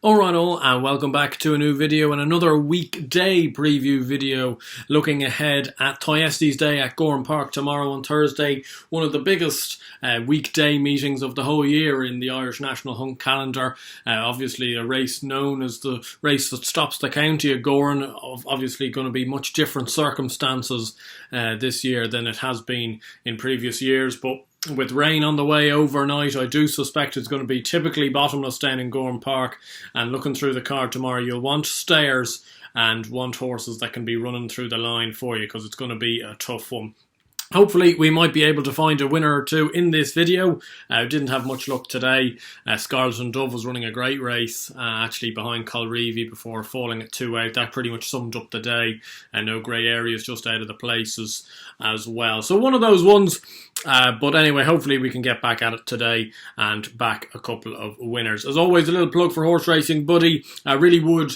Alright all, and welcome back to a new video and another weekday preview video looking ahead at Thyestes Day at Gowran Park tomorrow on Thursday. One of the biggest weekday meetings of the whole year in the Irish National Hunt calendar. Obviously a race known as the race that stops the county of Gowran. Obviously going to be much different circumstances this year than it has been in previous years, but with rain on the way overnight, I do suspect it's going to be typically bottomless down in Gowran Park. And looking through the card tomorrow, you'll want stayers and want horses that can be running through the line for you, because it's going to be a tough one. Hopefully we might be able to find a winner or two in this video. Didn't have much luck today. Scarlet and Dove was running a great race, actually behind Colreevy before falling at 2 out. That pretty much summed up the day, and no grey areas just out of the places as well. So one of those ones, but anyway, hopefully we can get back at it today and back a couple of winners. As always, a little plug for horse racing, buddy. I really would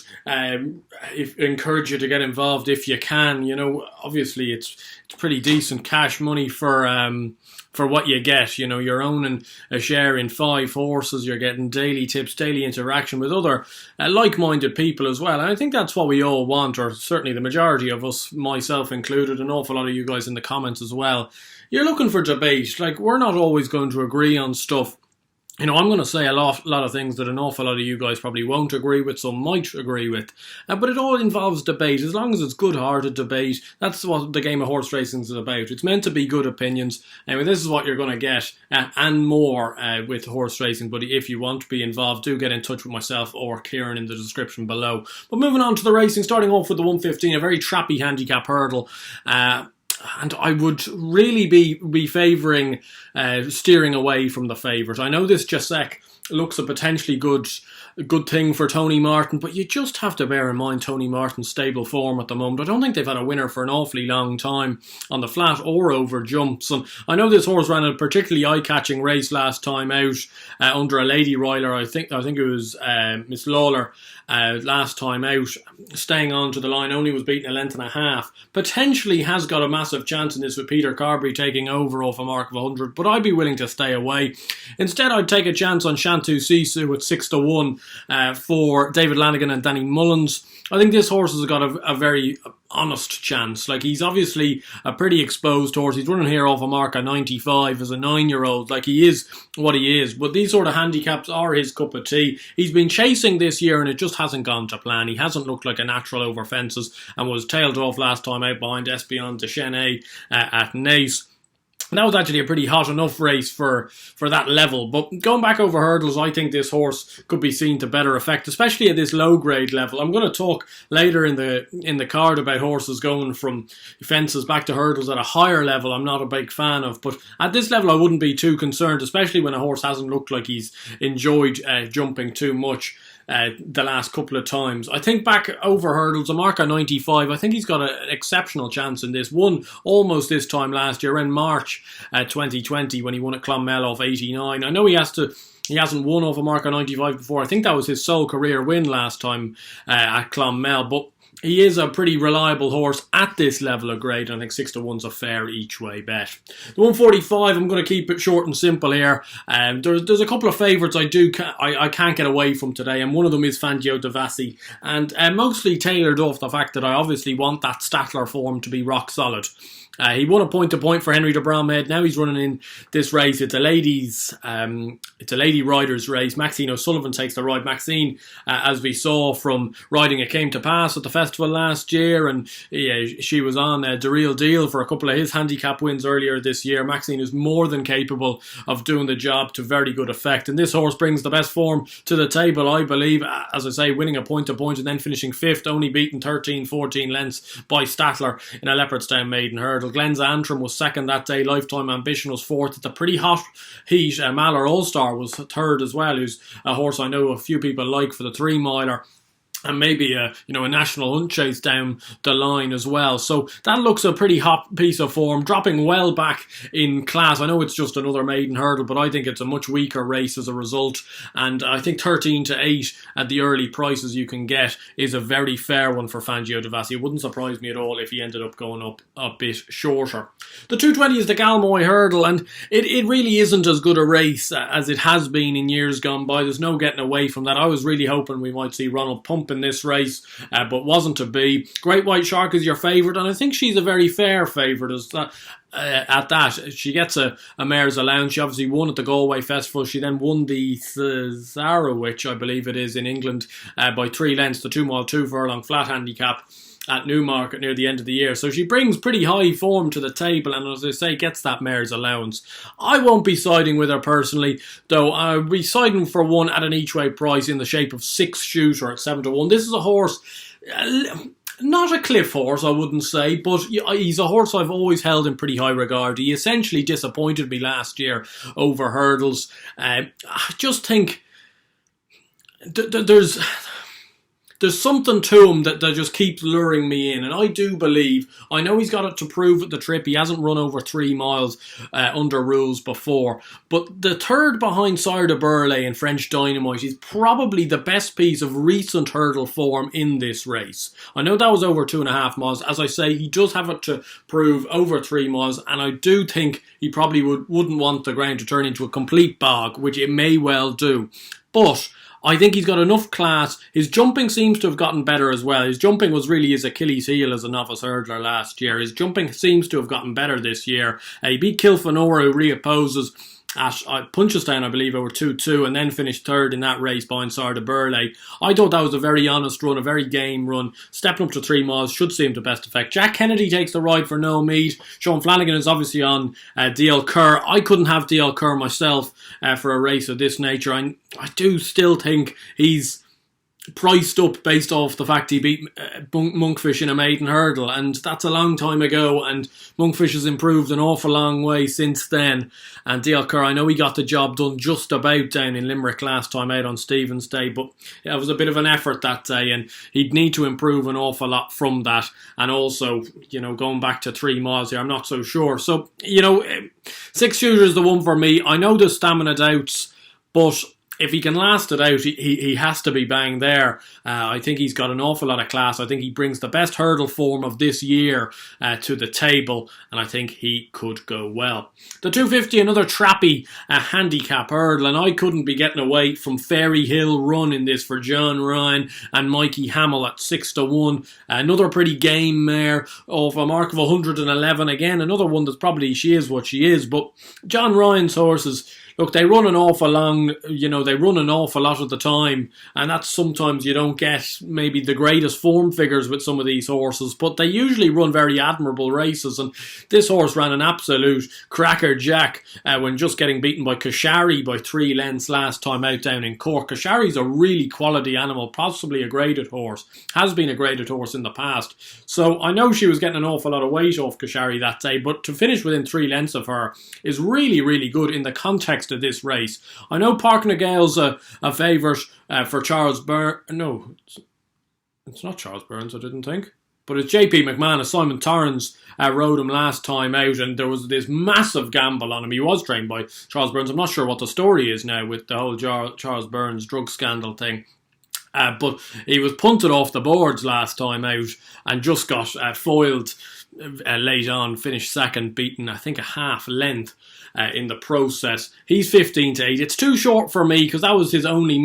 encourage you to get involved if you can. You know, obviously it's pretty decent cash money for what you get. You know, you're owning a share in 5 horses, you're getting daily tips, daily interaction with other like-minded people as well. And I think that's what we all want, or certainly the majority of us, myself included, an awful lot of you guys in the comments as well. You're looking for debate. Like, we're not always going to agree on stuff. You know, I'm going to say a lot of things that an awful lot of you guys probably won't agree with, some might agree with. But it all involves debate. As long as it's good-hearted debate, that's what the game of horse racing is about. It's meant to be good opinions. Anyway, this is what you're going to get, and more with horse racing. But if you want to be involved, do get in touch with myself or Kieran in the description below. But moving on to the racing, starting off with the 115, a very trappy handicap hurdle. And I would really be favouring steering away from the favourite. I know this Jasek looks a potentially good thing for Tony Martin, but you just have to bear in mind Tony Martin's stable form at the moment. I don't think they've had a winner for an awfully long time on the flat or over jumps. And I know this horse ran a particularly eye-catching race last time out under a lady rider. I think it was Miss Lawler last time out, staying on to the line, only was beaten a length and a half. Potentially has got a massive chance in this with Peter Carberry taking over off a mark of 100, but I'd be willing to stay away. Instead, I'd take a chance on Shantou Sisu at 6-1 for David Lanigan and Danny Mullins. I think this horse has got a very honest chance. Like, he's obviously a pretty exposed horse. He's running here off a mark of 95 as a 9-year-old. Like, he is what he is. But these sort of handicaps are his cup of tea. He's been chasing this year and it just hasn't gone to plan. He hasn't looked like a natural over fences and was tailed off last time out behind Espion de Chenet at Naas. And that was actually a pretty hot enough race for that level. But going back over hurdles, I think this horse could be seen to better effect, especially at this low grade level. I'm going to talk later in the card about horses going from fences back to hurdles at a higher level. I'm not a big fan of, but at this level I wouldn't be too concerned, especially when a horse hasn't looked like he's enjoyed jumping too much the last couple of times. I think back over hurdles, a mark of 95, I think he's got an exceptional chance in this. Won almost this time last year in March 2020 when he won at Clonmel off 89. I know he hasn't won off a mark of 95 before. I think that was his sole career win last time at Clonmel, but he is a pretty reliable horse at this level of grade. I think 6-1's a fair each way bet. The 145, I'm going to keep it short and simple here. There's a couple of favourites I can't get away from today, and one of them is Fangio De Vassy, and mostly tailored off the fact that I obviously want that Statler form to be rock solid. He won a point-to-point for Henry de Bromhead. Now he's running in this race. It's a lady rider's race. Maxine O'Sullivan takes the ride. Maxine, as we saw from riding It Came to Pass at the festival last year, and she was on The Real Deal for a couple of his handicap wins earlier this year. Maxine is more than capable of doing the job to very good effect, and this horse brings the best form to the table, I believe. As I say, winning a point-to-point and then finishing 5th, only beaten 13-14 lengths by Statler in a Leopardstown Maiden Hurdle. Glenn's Antrim was 2nd that day. Lifetime Ambition was 4th. It's a pretty hot heat. Malheur All-Star was 3rd as well, who's a horse I know a few people like for the 3-miler. and maybe a national hunt chase down the line as well. So that looks a pretty hot piece of form, dropping well back in class. I know it's just another maiden hurdle, but I think it's a much weaker race as a result. And I think 13-8 at the early prices you can get is a very fair one for Fangio De Vassy. It wouldn't surprise me at all if he ended up going up a bit shorter. The 220 is the Galmoy Hurdle, and it really isn't as good a race as it has been in years gone by. There's no getting away from that. I was really hoping we might see Ronald Pump in this race, but wasn't to be. Great White Shark is your favourite, and I think she's a very fair favourite at that. She gets a mare's allowance. She obviously won at the Galway Festival. She then won the Thesarowich, I believe it is, in England by 3 lengths, the 2 mile 2 furlong flat handicap at Newmarket near the end of the year. So she brings pretty high form to the table, and as I say, gets that mare's allowance. I won't be siding with her personally, though I'll be siding for one at an each way price in the shape of Sixshooter at 7-1. This is a horse, not a cliff horse, I wouldn't say, but he's a horse I've always held in pretty high regard. He essentially disappointed me last year over hurdles. I just think there's something to him that just keeps luring me in, and I do believe, I know he's got it to prove at the trip. He hasn't run over 3 miles under rules before, but the third behind Sire de Burley and French Dynamite is probably the best piece of recent hurdle form in this race. I know that was over 2.5 miles. As I say, he does have it to prove over 3 miles, and I do think he probably wouldn't want the ground to turn into a complete bog, which it may well do. But I think he's got enough class. His jumping seems to have gotten better as well. His jumping was really his Achilles heel as a novice hurdler last year. His jumping seems to have gotten better this year. He beat Kilfenora, who reopposes at Punchestown, I believe, over 2-2, and then finished third in that race behind Sire de Burley. I thought that was a very honest run, a very game run. Stepping up to 3 miles should see him to best effect. Jack Kennedy takes the ride for no meat. Sean Flanagan is obviously on DL Kerr. I couldn't have DL Kerr myself for a race of this nature. I do still think he's priced up based off the fact he beat Monkfish in a maiden hurdle, and that's a long time ago, and Monkfish has improved an awful long way since then. And DL Kerr, I know he got the job done just about down in Limerick last time out on Stephen's Day, but it was a bit of an effort that day, and he'd need to improve an awful lot from that. And also, going back to 3 miles here, I'm not so sure. So, Sixshooter is the one for me. I know there's stamina doubts, but if he can last it out, he has to be bang there. I think he's got an awful lot of class. I think he brings the best hurdle form of this year to the table, and I think he could go well. The 250, another trappy handicap hurdle, and I couldn't be getting away from Fairyhill Run in this for John Ryan and Mikey Hamill at 6-1. Another pretty game mare of a mark of 111. Again, another one that's probably, she is what she is, but John Ryan's horses, look, they run an awful long, they run an awful lot of the time, and that's sometimes you don't get maybe the greatest form figures with some of these horses, but they usually run very admirable races, and this horse ran an absolute crackerjack when just getting beaten by Kashari by 3 lengths last time out down in Cork. Kashari's a really quality animal, possibly a graded horse, has been a graded horse in the past, so I know she was getting an awful lot of weight off Kashari that day, but to finish within 3 lengths of her is really, really good in the context of this race. I know Park na Gael's a favourite for Charles Burns. No, it's not Charles Burns, I didn't think. But it's JP McMahon, as Simon Torrance rode him last time out, and there was this massive gamble on him. He was trained by Charles Burns. I'm not sure what the story is now with the whole Charles Burns drug scandal thing. But he was punted off the boards last time out and just got foiled late on, finished second, beaten I think a half length in the process. He's 15-8. It's too short for me because that was his only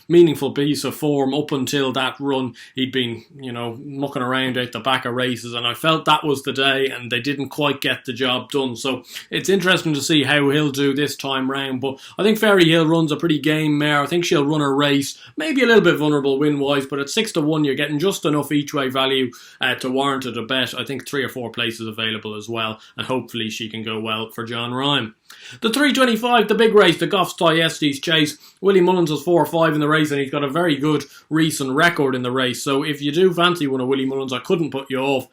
meaningful piece of form up until that run. He'd been, mucking around out the back of races, and I felt that was the day, and they didn't quite get the job done. So it's interesting to see how he'll do this time round. But I think Fairyhill Run's a pretty game mare. I think she'll run a race, maybe a little bit vulnerable win-wise, but at 6-1 you're getting just enough each-way value to warrant it a bet. I think 3 or 4 places available as well, and hopefully she can go well for John Ryan. The 325, the big race, the Goff's Thyestes Chase. Willie Mullins was 4 or 5 in the race, and he's got a very good recent record in the race. So if you do fancy one of Willie Mullins, I couldn't put you off.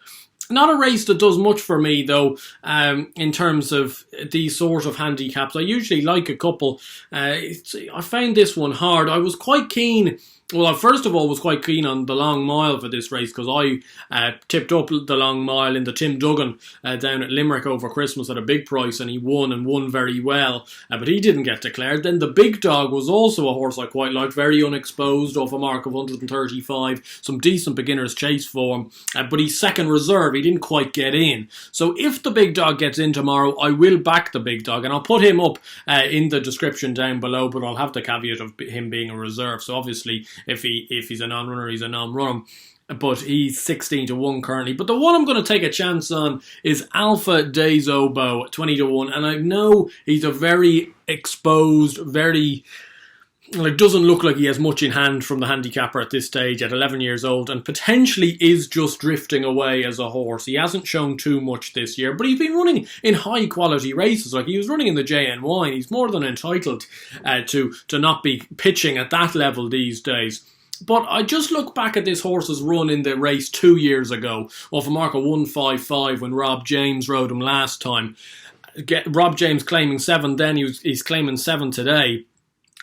Not a race that does much for me, though, in terms of these sort of handicaps. I usually like a couple. I found this one hard. I was quite keen Well, I first of all was quite keen on the long mile for this race because I tipped up the long mile in the Tim Duggan down at Limerick over Christmas at a big price, and he won and won very well, but he didn't get declared. Then the Big Dog was also a horse I quite liked, very unexposed off a mark of 135, some decent beginner's chase form, but he's second reserve, he didn't quite get in. So if the Big Dog gets in tomorrow, I will back the Big Dog, and I'll put him up in the description down below, but I'll have the caveat of him being a reserve. So obviously, if he's a non-runner, he's a non-runner. But he's 16 to 1 currently. But the one I'm going to take a chance on is Alpha Des Obeaux, 20 to 1. And I know he's a very exposed, very... It doesn't look like he has much in hand from the handicapper at this stage at 11 years old, and potentially is just drifting away as a horse. He hasn't shown too much this year, but he's been running in high quality races. Like, he was running in the JNY, and he's more than entitled to not be pitching at that level these days. But I just look back at this horse's run in the race 2 years ago off a mark of 155 when Rob James rode him last time. Rob James claiming 7 then, he's claiming 7 today.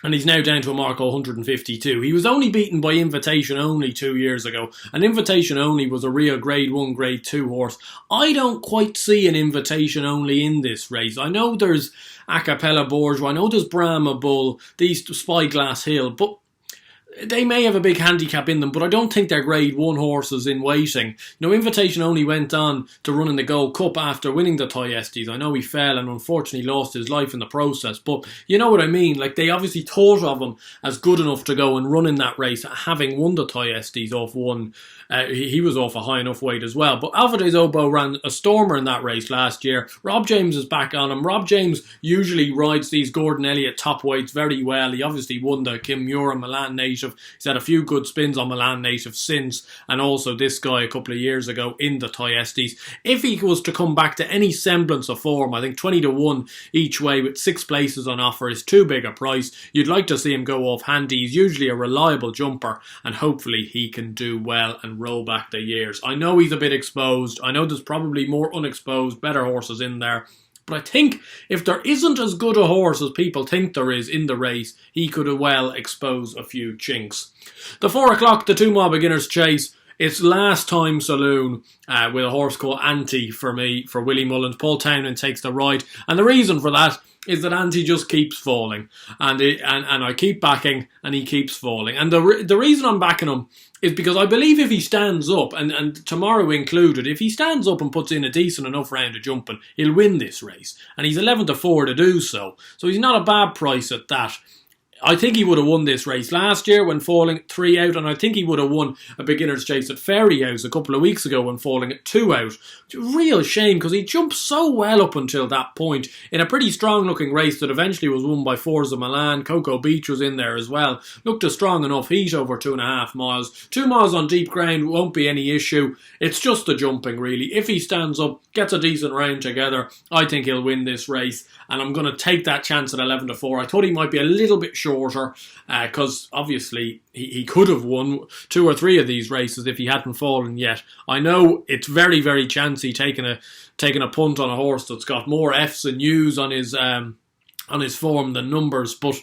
And he's now down to a mark of 152. He was only beaten by Invitation Only 2 years ago. And Invitation Only was a real Grade 1, Grade 2 horse. I don't quite see an Invitation Only in this race. I know there's Acapella Bourgeois, I know there's Brahma Bull, these Spyglass Hill, but they may have a big handicap in them, but I don't think they're Grade 1 horses in waiting. You know, Invitation Only went on to run in the Gold Cup after winning the Thyestes. I know he fell and unfortunately lost his life in the process, but you know what I mean? Like, they obviously thought of him as good enough to go and run in that race, having won the Thyestes off one. He was off a high enough weight as well. But Alpha Des Obeaux ran a stormer in that race last year. Rob James is back on him. Rob James usually rides these Gordon Elliott top weights very well. He obviously won the Kim Muir Milan Native. He's had a few good spins on Milan Native since, and also this guy a couple of years ago in the Thyestes. If he was to come back to any semblance of form, I think 20 to 1 each way with 6 places on offer is too big a price. You'd like to see him go off handy. He's usually a reliable jumper, and hopefully he can do well and roll back the years. I know he's a bit exposed. I know there's probably more unexposed, better horses in there. But I think if there isn't as good a horse as people think there is in the race, he could well expose a few chinks. The 4 o'clock, the 2 mile beginner's chase. It's last time saloon with a horse called Antey for me, for Willie Mullins. Paul Townend takes the ride. And the reason for that is that Antey just keeps falling. And I keep backing and he keeps falling. And the reason I'm backing him is because I believe if he stands up, and tomorrow included, if he stands up and puts in a decent enough round of jumping, he'll win this race. And he's 11 to 4 to do so. So he's not a bad price at that. I think he would have won this race last year when falling 3 out, and I think he would have won a beginner's chase at Fairyhouse a couple of weeks ago when falling at 2 out. It's a real shame because he jumped so well up until that point in a pretty strong looking race that eventually was won by Forza Milan. Coco Beach was in there as well. Looked a strong enough heat over 2.5 miles. 2 miles on deep ground won't be any issue. It's just the jumping really. If he stands up, gets a decent round together, I think he'll win this race, and I'm going to take that chance at 11 to 4. I thought he might be a little bit shorter because obviously he could have won 2 or 3 of these races if he hadn't fallen yet. I know it's very, very chancy taking a punt on a horse that's got more F's and U's on his form than numbers, but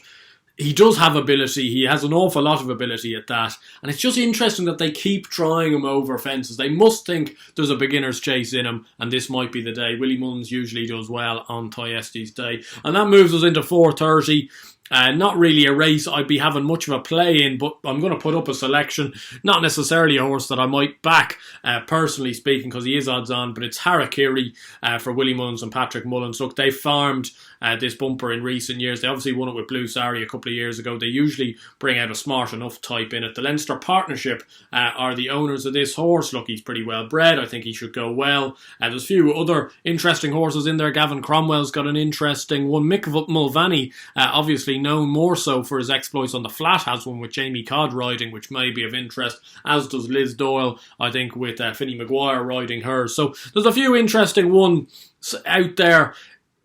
he does have ability. He has an awful lot of ability at that. And it's just interesting that they keep trying him over fences. They must think there's a beginner's chase in him, and this might be the day. Willie Mullins usually does well on Thyestes Day. And that moves us into 4:30. Not really a race I'd be having much of a play in, but I'm going to put up a selection. Not necessarily a horse that I might back, personally speaking, because he is odds on, but it's Hara Kiri for Willie Mullins and Patrick Mullins. Look, they farmed this bumper in recent years. They obviously won it with Blue Sari a couple of years ago. They usually bring out a smart enough type in it. The Leinster Partnership are the owners of this horse. Look, he's pretty well bred. I think he should go well. There's a few other interesting horses in there. Gavin Cromwell's got an interesting one. Mick Mulvaney, obviously known more so for his exploits on the flat, has one with Jamie Codd riding, which may be of interest, as does Liz Doyle, I think, with Finney Maguire riding hers. So there's a few interesting ones out there.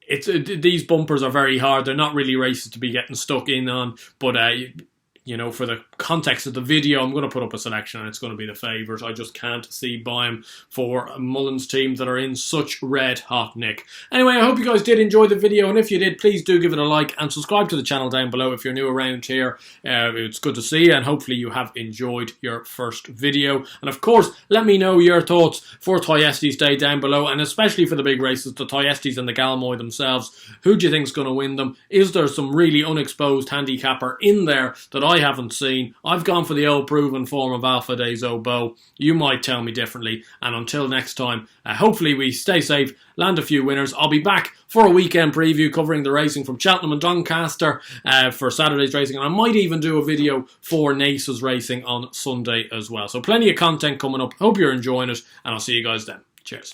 These bumpers are very hard. They're not really races to be getting stuck in on, but you know, for the context of the video, I'm going to put up a selection and it's going to be the favourite. I just can't see by him for Mullen's team that are in such red hot nick. Anyway, I hope you guys did enjoy the video, and if you did, please do give it a like and subscribe to the channel down below if you're new around here. It's good to see you, and hopefully you have enjoyed your first video. And of course, let me know your thoughts for Thyestes Day down below, and especially for the big races, the Thyestes and the Galmoy themselves. Who do you think is going to win them? Is there some really unexposed handicapper in there that I haven't seen? I've gone for the old proven form of Alpha Days Obeaux. You might tell me differently, and until next time, hopefully we stay safe, land a few winners. I'll be back for a weekend preview covering the racing from Cheltenham and Doncaster for Saturday's racing, and I might even do a video for Nace's racing on Sunday as well. So plenty of content coming up. Hope you're enjoying it, and I'll see you guys then. Cheers.